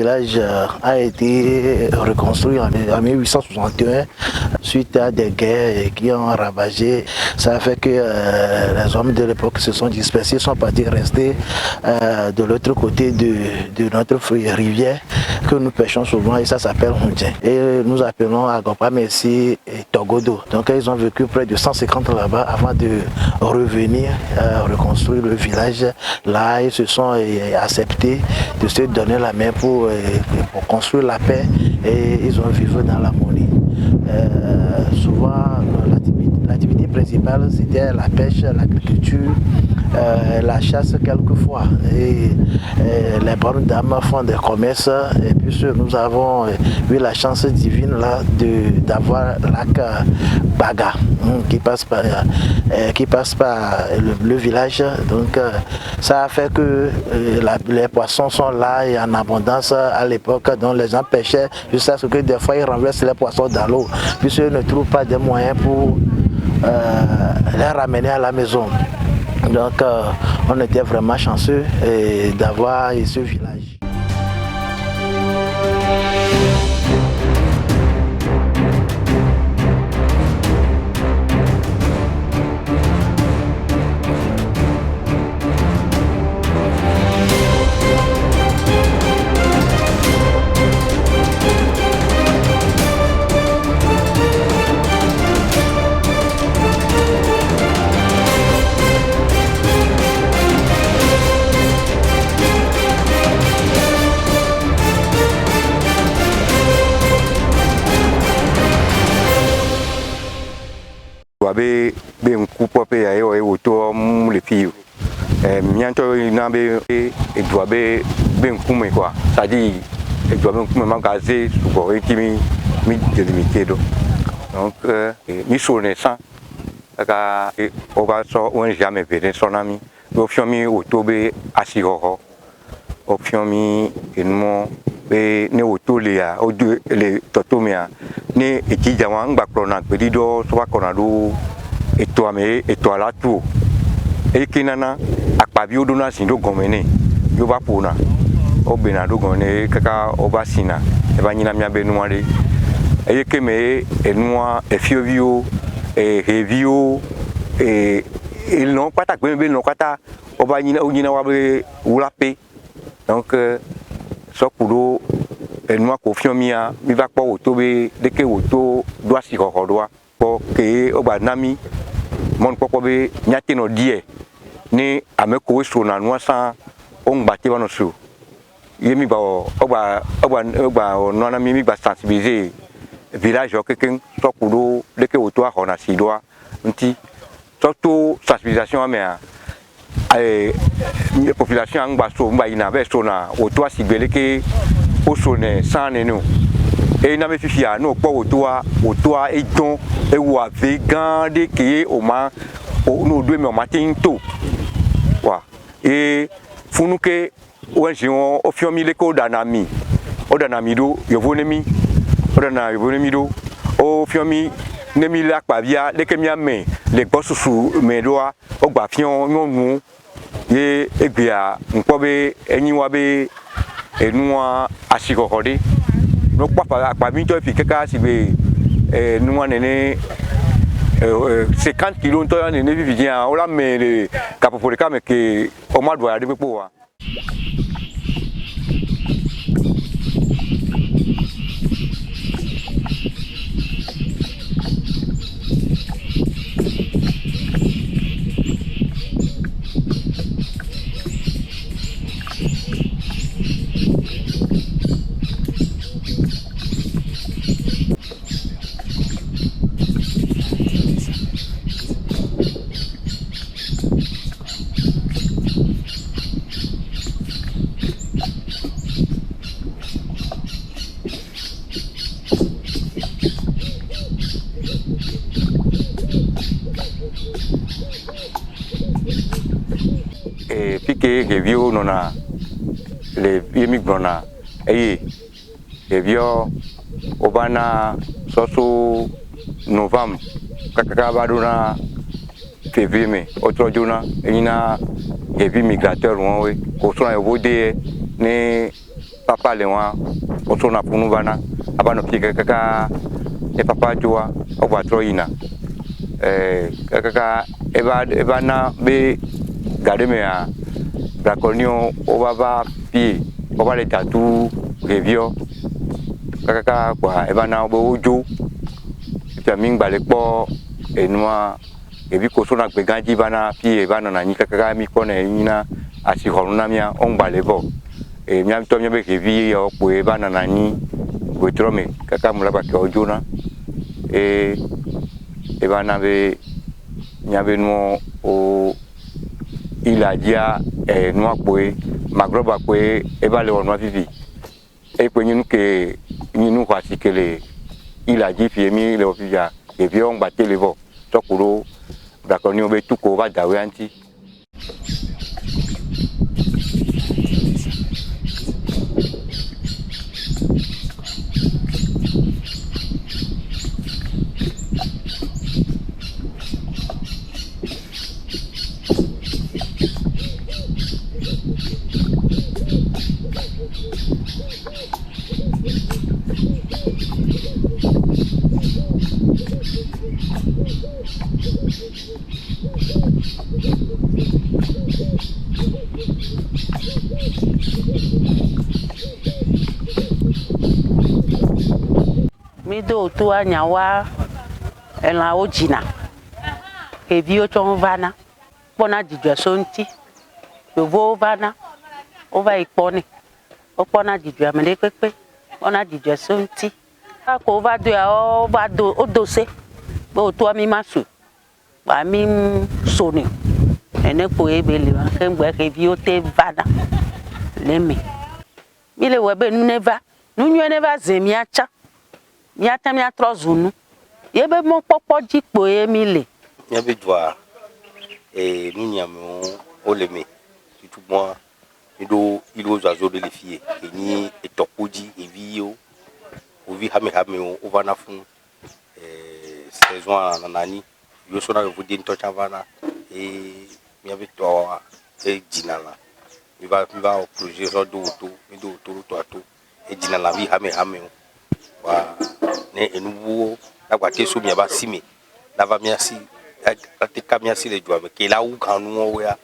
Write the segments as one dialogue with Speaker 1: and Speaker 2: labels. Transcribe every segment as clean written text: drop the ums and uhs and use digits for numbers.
Speaker 1: village a été reconstruit en 1861 suite à des guerres qui ont ravagé. Ça a fait que les hommes de l'époque se sont dispersés, sont partis rester de l'autre côté de notre rivière que nous pêchons souvent, et ça s'appelle Hundien. Et nous appelons Agopa Messi et Togodo. Donc ils ont vécu près de 150 ans là-bas avant de revenir reconstruire le village. Là, ils se sont acceptés de se donner la main pour construire la paix, et ils ont vécu dans l'harmonie. Souvent, l'activité principale, c'était la pêche, l'agriculture, la chasse quelquefois. Et les bonnes dames font des commerces, et puis nous avons eu la chance divine là d'avoir le lac Baga qui passe par le village. Donc ça a fait que les poissons sont là et en abondance à l'époque, donc les gens pêchaient jusqu'à ce que des fois ils renversent les poissons dans l'eau, puisqu'ils ne trouvent pas de moyens pour les ramener à la maison. Donc on était vraiment chanceux d'avoir ce village.
Speaker 2: Be un couple pe ayo e auto le filles mianto na be e doit be un coup quoi, ça dit e doit un coup magasin pour etimi mi délimité donc mi sonne ça aka o va so on jamais ver son ami do fiomi auto be asiro o fiomi enmo be ne auto le a o de le totomia ni ekija wa ngba krona pedi do so wa kona do eto ame eto ala tu ekinana akpabi odona sindo gomene yo ba pona o bena do gomene kaka o ba sina e ba nyina mia be nuare eyekeme enua efiovio revio il non pata pe be non kata o ba nyina wa be ulape donc so kudo enua kofiomia mi va po auto be deke auto do asiko hodoa po ke o ba nami mon popo be nyate no die ni ameko so na no san o ngbate ba no so yemi ba o no na mi ba sensibiliser village o keken so kudo deke auto a hona sidoa nti surtout sensibilisation amea population angba so mba ina be so na auto asibele ke o so ne san ne no e na me fifia no po auto a edon e wa vegan de ke o ma o no do me o matin to wa e funuke o njion o fiomi le ko danami o danami do yovonemi o dana yovonemi do o fiomi nemi la pavia de ke mi ame le gbosusu me doa o gba fion nonu ye egbia npo be enyiwa be enua asigorode no papa akpabi to fi keka sibe nua nene 50 kg to nene vivien o la me le capopolica me ke o ma do ya de pepo wa pique que vio nona le emigrona que vio obana soso novembre kaka badona février mais autre jour ina que vi migrateur on we ko so en vodé ne papa le wa o so na punu bana aba no pika kaka e papa joa o ba troina kaka eba na be gade me a braconio o baba pi o ba le tatu revio kaka kwa eba na bo ojo pia mingba le po enua ebi ko so na gbe ganji bana pi eba na ni kaka mi ko na yina asi horuna mia ongba le bo mia to mia be revi o po eba na ni go trome kaka mula ba ke ojo na eba na be nyabe no o iladia no apoe magroba poe eba le ono vivi pe nyinu ke nyinu kwa sikele ilaji fi mi le ofia e bi on gbate le vo tokuro braconi o be tuko ba dawe anti
Speaker 3: do to anyawa ela ojina ebi o chon vana bona didwa sonti yovo vana ova iponi opona didwa mele pepe ona didwa sonti ko va do o va do odose bo to mi masu ba mi soni ene ko ebele wa kengbe ke bi o te vana lemi mi le webe nu neva nu nyu neva zemiacha miata mia trozunu yebe mo popo jipo emile
Speaker 4: yabe dwa nunyamo oleme tout moi do ilo zazo de lefie eni etokoji evio ovi hame o vana fun saison nanani yo sona le vodi ntocha vana miabe to jinala mi va au projet rodo to ato jinala vi hame wa ne enuwo agwate so mi ba sime lava miasi atika miasi le jwa ke la u kanu o ya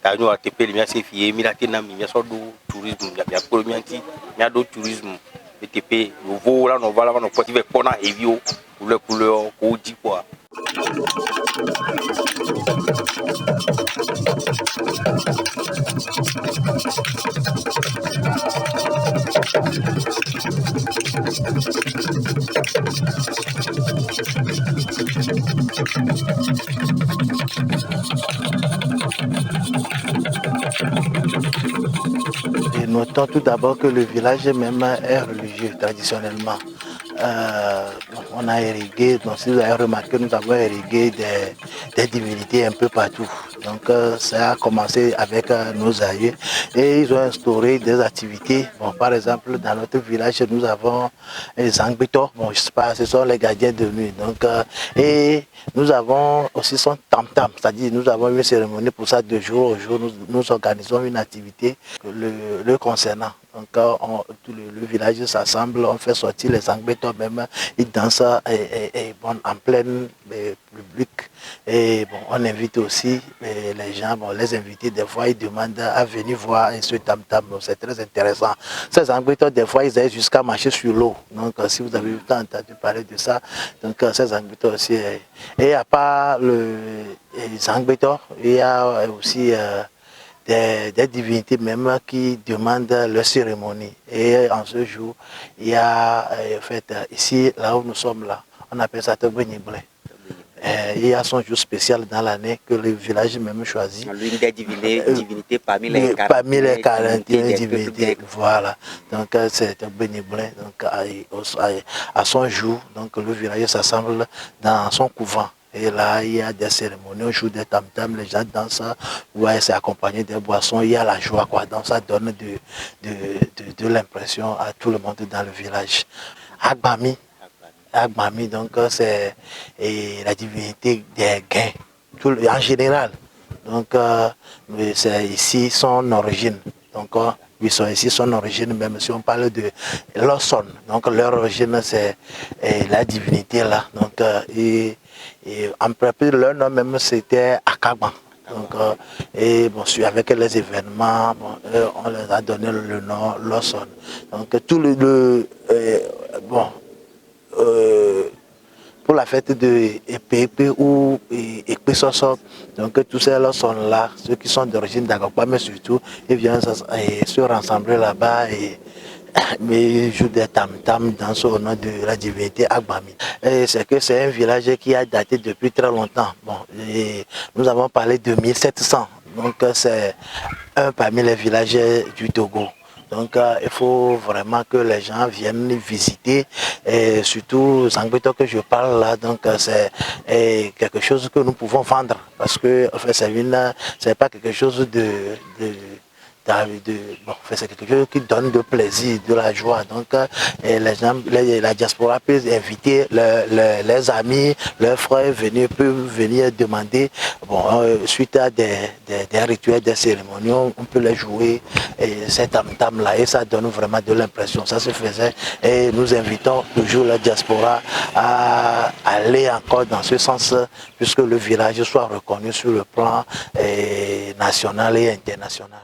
Speaker 4: tanyo atepele miasi fie mi la tena mi miaso do tourisme ya ko mianti mi do tourisme btp yo vo la no vala no potive pona evio couleur ko di quoi.
Speaker 1: Et notons tout d'abord que le village même est religieux traditionnellement. On a irrigué, donc si vous avez remarqué, nous avons irrigué des divinités un peu partout. Donc ça a commencé avec nos aïeux et ils ont instauré des activités. Bon, par exemple, dans notre village, nous avons les Angbito, bon, je sais pas, ce sont les gardiens de nuit. Donc, et nous avons aussi son tam-tam, c'est-à-dire nous avons une cérémonie pour ça de jour au jour. Nous organisons une activité le concernant. Donc le village s'assemble, on fait sortir les Angbétons même, ils dansent bon, en plein public. Et bon, on invite aussi les gens, bon, les invités, des fois ils demandent à venir voir ce tam-tam, c'est très intéressant. Ces Angbétons, des fois ils aillent jusqu'à marcher sur l'eau. Donc si vous avez eu le temps entendu parler de ça, donc ces Angbétons aussi. Et à part les Angbétons, il y a aussi des divinités même qui demandent leur cérémonie. Et en ce jour, il y a en fait, ici, là où nous sommes là, on appelle ça Tobeniblé. Il y a son jour spécial dans l'année que le village même choisit.
Speaker 5: L'une des divinités parmi les
Speaker 1: 41 divinités. Voilà. Donc c'est Tobeniblé. Donc à son jour, donc le village s'assemble dans son couvent. Et là, il y a des cérémonies, on joue des tam-tams, les gens dansent, ouais, c'est accompagné des boissons, il y a la joie, quoi. Donc ça donne de l'impression à tout le monde dans le village. Agbami, donc c'est la divinité des gains, en général. Donc c'est ici son origine. Donc, ils sont ici, son origine, même si on parle de Lawson. Donc, leur origine, c'est la divinité là. Donc, en principe, leur nom même, c'était Akagban. Donc, et bon, avec les événements, bon, on les a donné le nom Lawson. Donc, tout pour la fête de Épépé ou Épé-Soso, donc tous ces sont là, ceux qui sont d'origine d'Agokpa, mais surtout, ils viennent se rassembler là-bas mais ils jouent des tam-tam dans au nom de la divinité Agbami. C'est que c'est un village qui a daté depuis très longtemps. Bon, nous avons parlé de 1700, donc c'est un parmi les villages du Togo. Donc il faut vraiment que les gens viennent visiter, et surtout Zangbeto que je parle là, donc c'est quelque chose que nous pouvons vendre, parce que en fait, c'est pas quelque chose c'est quelque chose qui donne de plaisir, de la joie. Donc, les gens, la diaspora peut inviter leurs amis, leurs frères, peuvent venir demander. Bon, suite à des rituels, des cérémonies, on peut les jouer cet tam-tam-là, et ça donne vraiment de l'impression. Ça se faisait, et nous invitons toujours la diaspora à aller encore dans ce sens, puisque le village soit reconnu sur le plan national et international.